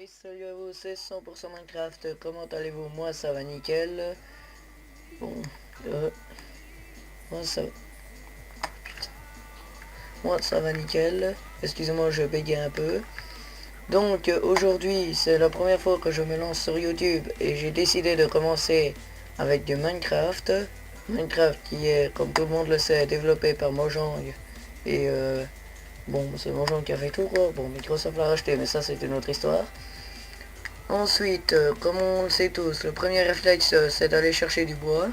Et salut à vous, c'est 100% Minecraft, comment allez-vous? Moi ça va nickel. Bon, euh, moi ça, moi ça va nickel. Excusez-moi, je bégaye un peu. Donc aujourd'hui, c'est la première fois que je me lance sur YouTube et j'ai décidé de commencer avec du Minecraft. Minecraft qui est, comme tout le monde le sait, développé par Mojang. Et bon, c'est Mojang qui a fait tout quoi. Bon, Microsoft l'a racheté, mais ça c'est une autre histoire. Ensuite, comme on le sait tous, le premier réflexe c'est d'aller chercher du bois.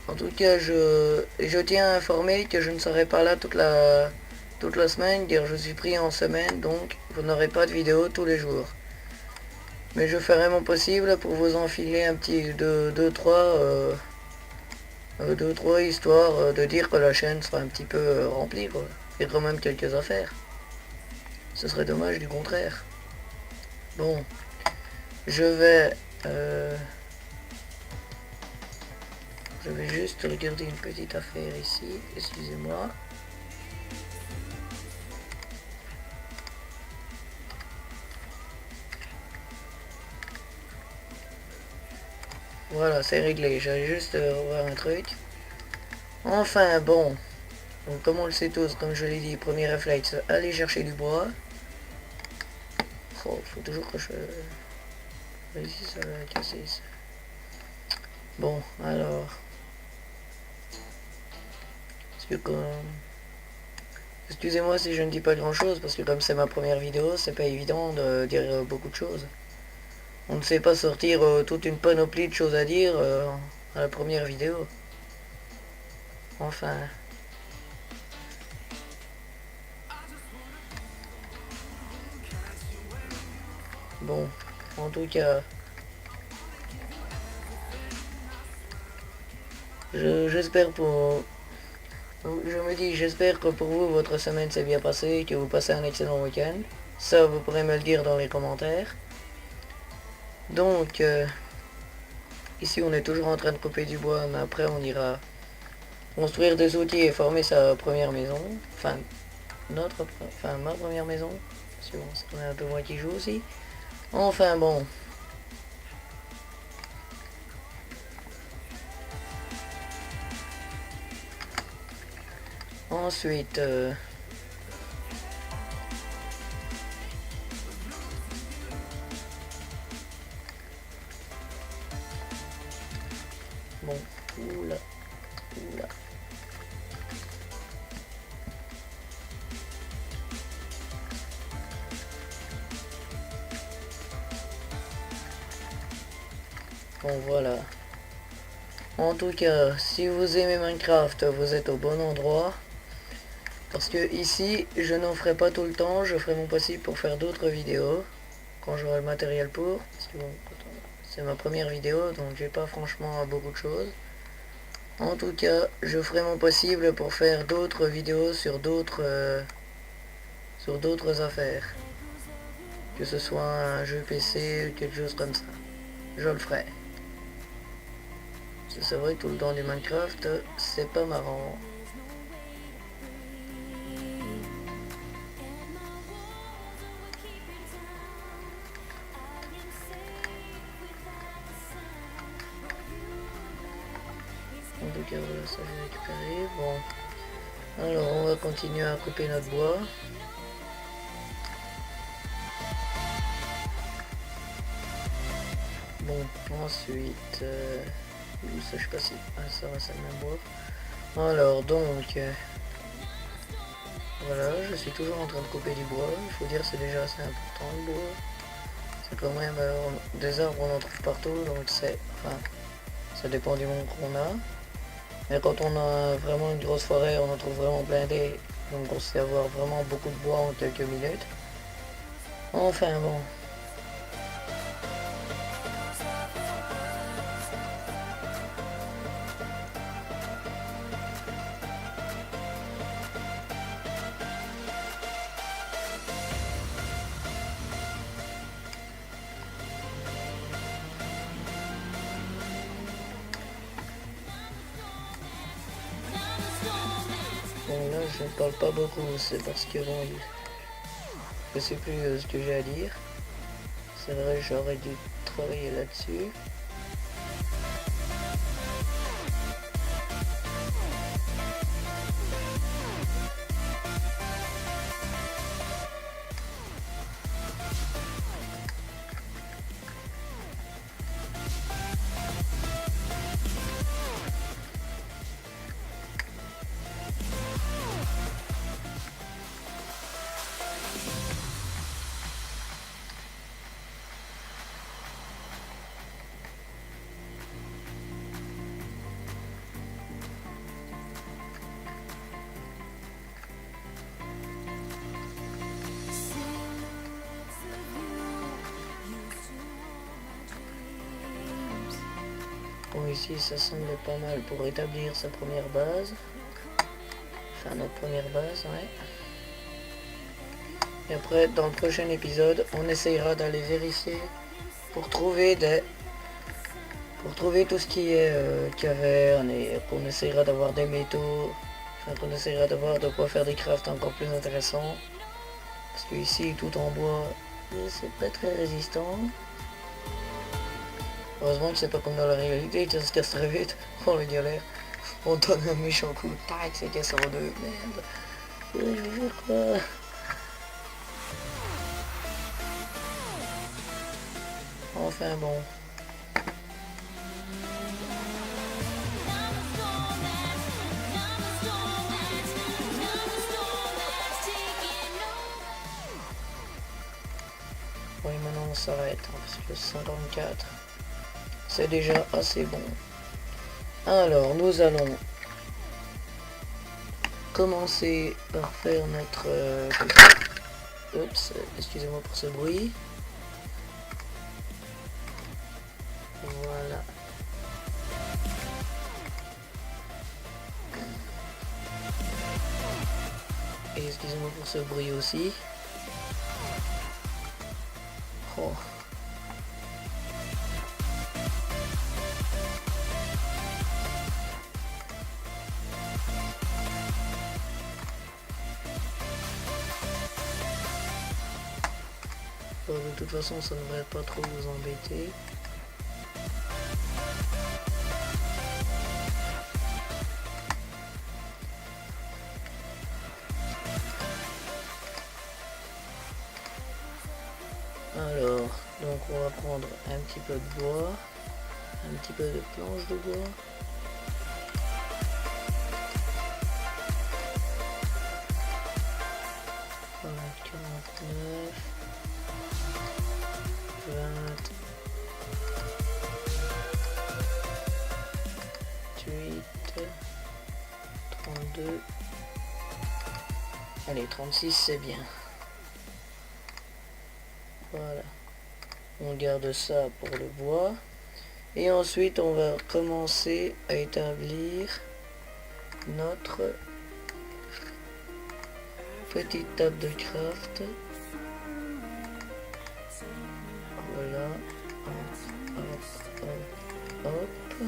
En tout cas, je tiens à informer que je ne serai pas là toute la semaine, car je suis pris en semaine, donc vous n'aurez pas de vidéo tous les jours. Mais je ferai mon possible pour vous enfiler un petit 2-3 histoires de dire que la chaîne sera un petit peu remplie, quoi. Il y a quand même quelques affaires. Ce serait dommage du contraire. Bon, je vais... je vais juste regarder une petite affaire ici, excusez-moi. Voilà, c'est réglé, j'allais juste revoir un truc. Enfin, bon. Donc, comme on le sait tous, comme je l'ai dit, premier réflexe, aller chercher du bois. Oh, faut toujours que je... Ici, ça va casser ça. Bon, alors... Excusez-moi si je ne dis pas grand-chose, parce que comme c'est ma première vidéo, c'est pas évident de dire beaucoup de choses. On ne sait pas sortir toute une panoplie de choses à dire à la première vidéo. Enfin... Bon, en tout cas... J'espère pour... Je me dis, j'espère que pour vous, votre semaine s'est bien passée, que vous passez un excellent week-end. Ça, vous pourrez me le dire dans les commentaires. Donc, ici, on est toujours en train de couper du bois, mais après, on ira construire des outils et former sa première maison. Enfin, ma première maison. Parce que bon, c'est un peu moi qui joue aussi. Enfin, bon. Ensuite, bon, oula, oula. Bon, voilà. En tout cas, si vous aimez Minecraft, vous êtes au bon endroit. Parce que ici, je n'en ferai pas tout le temps, je ferai mon possible pour faire d'autres vidéos. Quand j'aurai le matériel pour. Parce que bon, c'est ma première vidéo, donc j'ai pas franchement beaucoup de choses. En tout cas, je ferai mon possible pour faire d'autres vidéos sur d'autres affaires. Que ce soit un jeu PC ou quelque chose comme ça. Je le ferai. C'est vrai que tout le temps du Minecraft, c'est pas marrant. En tout cas, voilà, ça j'ai récupéré. Bon. Alors, on va continuer à couper notre bois. Bon, ensuite... ça, je sais pas si... Ah, ça va, ça le même bois. Alors, donc... voilà, je suis toujours en train de couper du bois. Il faut dire c'est déjà assez important le bois. C'est quand même... des arbres, on en trouve partout, donc c'est... Enfin, ça dépend du monde qu'on a. Mais quand on a vraiment une grosse forêt, on en trouve vraiment blindé. Donc on sait avoir vraiment beaucoup de bois en quelques minutes. Enfin bon. Bon là je ne parle pas beaucoup, c'est parce que bon... Je sais plus ce que j'ai à dire. C'est vrai, j'aurais dû travailler là-dessus. Bon, ici ça semble pas mal pour établir sa première base. Enfin, notre première base, ouais. Et après, dans le prochain épisode, on essayera d'aller vérifier pour trouver tout ce qui est caverne, et qu'on essayera d'avoir des métaux, enfin qu'on essayera d'avoir de quoi faire des crafts encore plus intéressants. Parce que ici, tout en bois, c'est pas très résistant. Heureusement que c'est pas comme dans la réalité, ça se casse très vite, on le galère. On donne un méchant coup, tac, c'est cassé en deux, merde. Je vais faire quoi? Enfin bon. Oui, maintenant on s'arrête, parce que 54, c'est déjà assez bon. Alors, nous allons commencer par faire notre... Oups, excusez-moi pour ce bruit. Voilà. Et excusez-moi pour ce bruit aussi. Oh. Bon, de toute façon, ça ne devrait pas trop vous embêter. Alors, donc on va prendre un petit peu de bois, un petit peu de planche de bois. Voilà, 49, 20, 28, 32, allez 36 c'est bien. Voilà, on garde ça pour le bois. Et ensuite, on va commencer à établir notre petite table de craft. Voilà. Hop, hop, hop.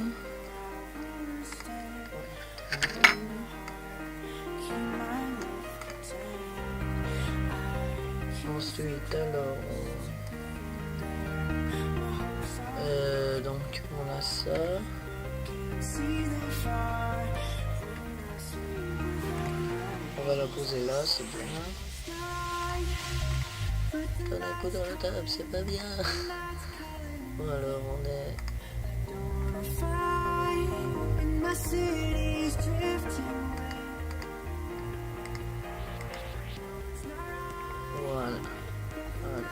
Ensuite, alors... donc, on a ça. On va la poser là, c'est bien. Donne un coup dans la table, c'est pas bien. Bon, alors, on est... Voilà. Voilà.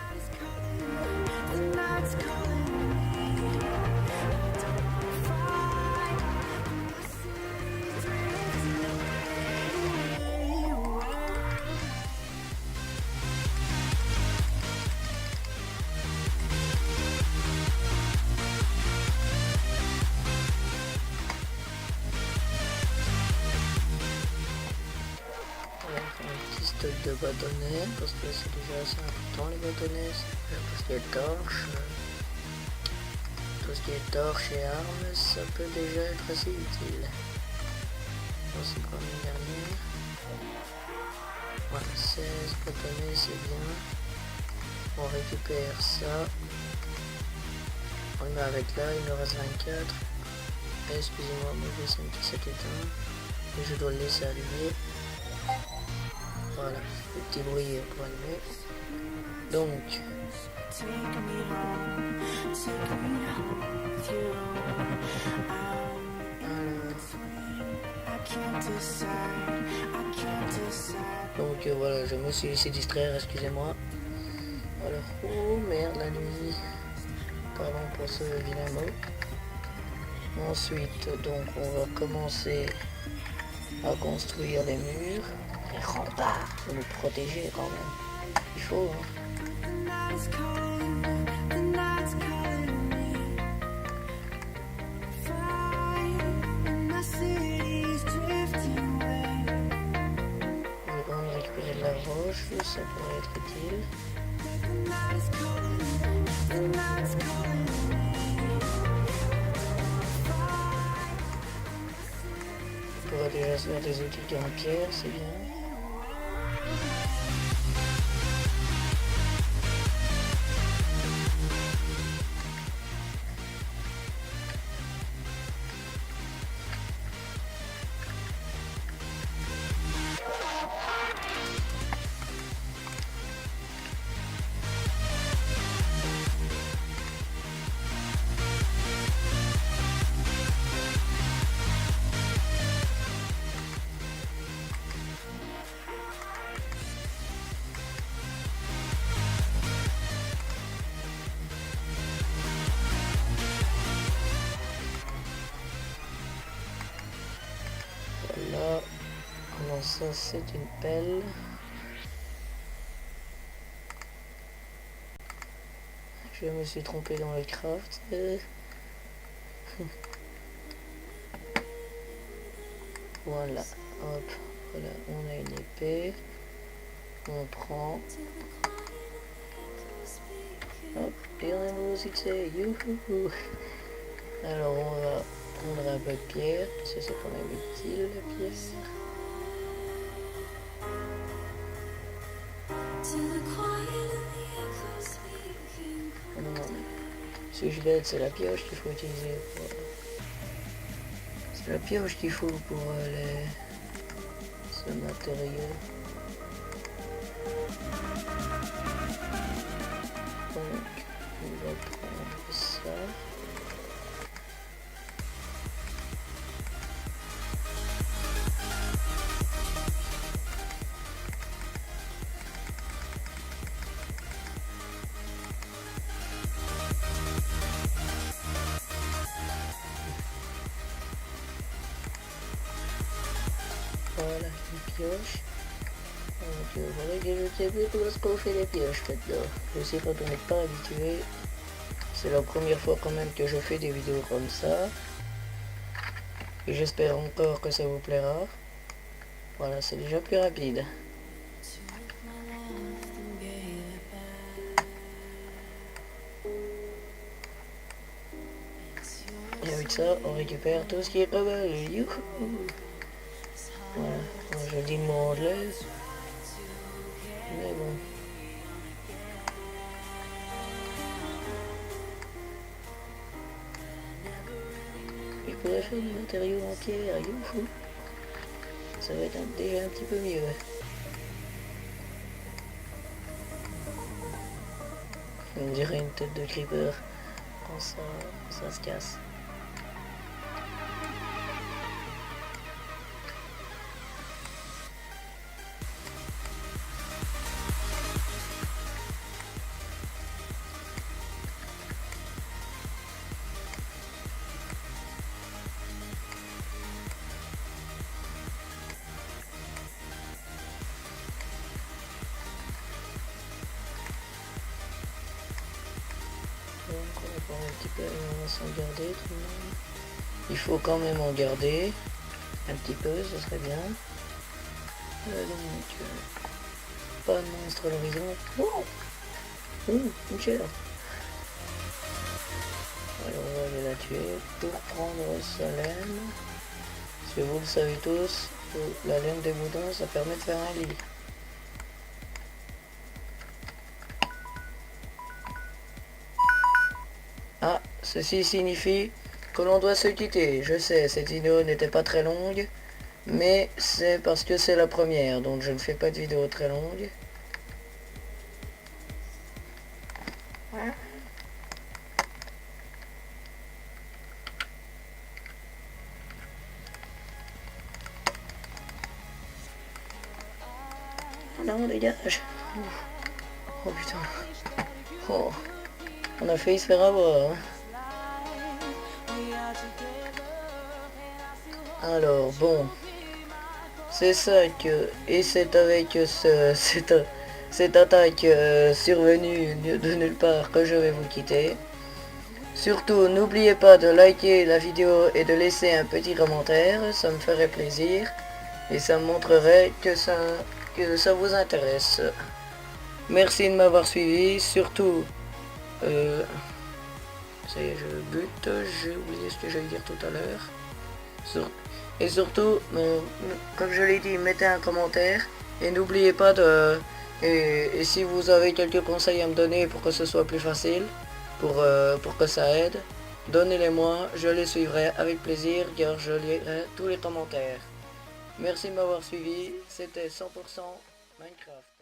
Stock de bâtonnets, parce que c'est déjà assez important les bâtonnets, parce qu'il y a torches, tout ce qui est torches et armes, ça peut déjà être assez utile. Bon, c'est quand même une dernière. Voilà, 16 bâtonnets, c'est bien. On récupère ça. On le met avec là, il me reste 24. Excusez-moi, mauvais son qui s'est éteint. Et je dois le laisser allumer. Voilà, le petit bruit pour allumer. Donc, voilà, je me suis laissé distraire, excusez-moi. Alors, oh merde, la nuit. Pardon pour ce vilain mot. Ensuite, donc, on va commencer à construire les murs. Les remparts, pour nous protéger quand même. Il faut, hein. On va récupérer de la roche, ça pourrait être utile. On pourra déjà se faire des outils en pierre, c'est bien. Voilà. Alors ça c'est une pelle. Je me suis trompé dans le craft. Voilà, hop, voilà, on a une épée. On prend. Hop, et on a un nouveau succès. Youhou. Alors on va prendre un peu de pierre, parce que c'est quand même utile la pierre. Ce que je l'aide, c'est la pioche qu'il faut utiliser pour... C'est la pioche qu'il faut pour ce matériau. Donc, on va prendre ça. Voilà, une pioche. Donc voilà que je sais plus comment est-ce qu'on fait les pioches maintenant. Je sais quand on n'est pas habitué. C'est la première fois quand même que je fais des vidéos comme ça. Et j'espère encore que ça vous plaira. Voilà, c'est déjà plus rapide. Et avec ça, on récupère tout ce qui est cobble. Youhou! Voilà, je dis mon anglais. Mais bon. Je pourrais faire du matériau en pierre. Youhou! Ça va être déjà un petit peu mieux. On dirait une tête de creeper quand ça se casse. Donc on va prendre un petit peu, on va s'en garder tout le monde. Il faut quand même en garder un petit peu, ce serait bien. Donc, pas de monstre à l'horizon. Oh, une chair. Alors on va aller la tuer pour prendre sa laine. Parce que vous le savez tous, la laine des moutons ça permet de faire un lit. ceci signifie que l'on doit se quitter. Je sais, cette vidéo n'était pas très longue, mais c'est parce que c'est la première, donc je ne fais pas de vidéo très longue. Oh non, dégage. Oh putain. Oh. On a failli se faire avoir. Hein. Alors, bon. C'est ça que... Et c'est avec cette attaque survenue de nulle part que je vais vous quitter. Surtout, n'oubliez pas de liker la vidéo et de laisser un petit commentaire. Ça me ferait plaisir. Et ça me montrerait que ça vous intéresse. Merci de m'avoir suivi. Surtout... ça y est, je bute, j'ai oublié ce que j'allais dire tout à l'heure. Et surtout, comme je l'ai dit, mettez un commentaire. Et n'oubliez pas de... Et si vous avez quelques conseils à me donner pour que ce soit plus facile, pour que ça aide, donnez-les-moi, je les suivrai avec plaisir car je lirai tous les commentaires. Merci de m'avoir suivi, c'était 100% Minecraft.